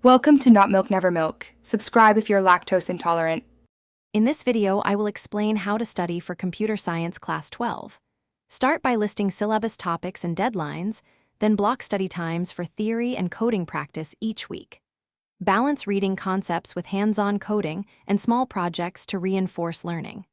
Welcome to Not Milk Never Milk. Subscribe if you're lactose intolerant. In this video, I will explain how to study for Computer Science Class 12. Start by listing syllabus topics and deadlines, then block study times for theory and coding practice each week. Balance reading concepts with hands-on coding and small projects to reinforce learning.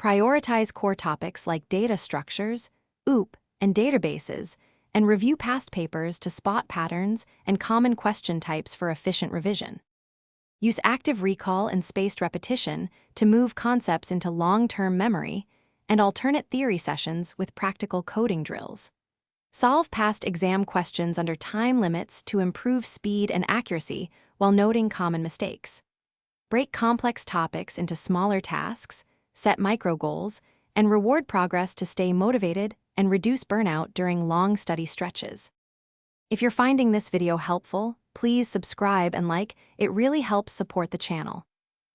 Prioritize core topics like data structures, OOP, and databases, and review past papers to spot patterns and common question types for efficient revision. Use active recall and spaced repetition to move concepts into long-term memory, and alternate theory sessions with practical coding drills. Solve past exam questions under time limits to improve speed and accuracy while noting common mistakes. Break complex topics into smaller tasks, set micro-goals, and reward progress to stay motivated and reduce burnout during long study stretches. If you're finding this video helpful, please subscribe and like. It really helps support the channel.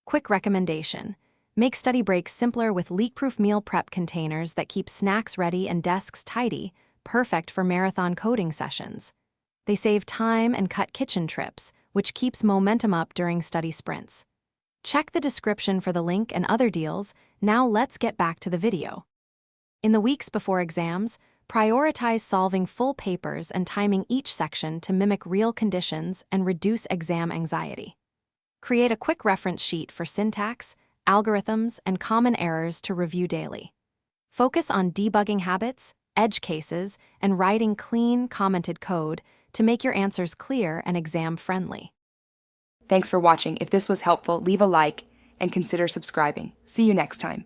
Quick recommendation: make study breaks simpler with leak-proof meal prep containers that keep snacks ready and desks tidy, perfect for marathon coding sessions. They save time and cut kitchen trips, which keeps momentum up during study sprints. Check the description for the link and other deals. Now let's get back to the video. In the weeks before exams, prioritize solving full papers and timing each section to mimic real conditions and reduce exam anxiety. Create a quick reference sheet for syntax, algorithms, and common errors to review daily. Focus on debugging habits, edge cases, and writing clean, commented code to make your answers clear and exam-friendly. Thanks for watching. If this was helpful, leave a like and consider subscribing. See you next time.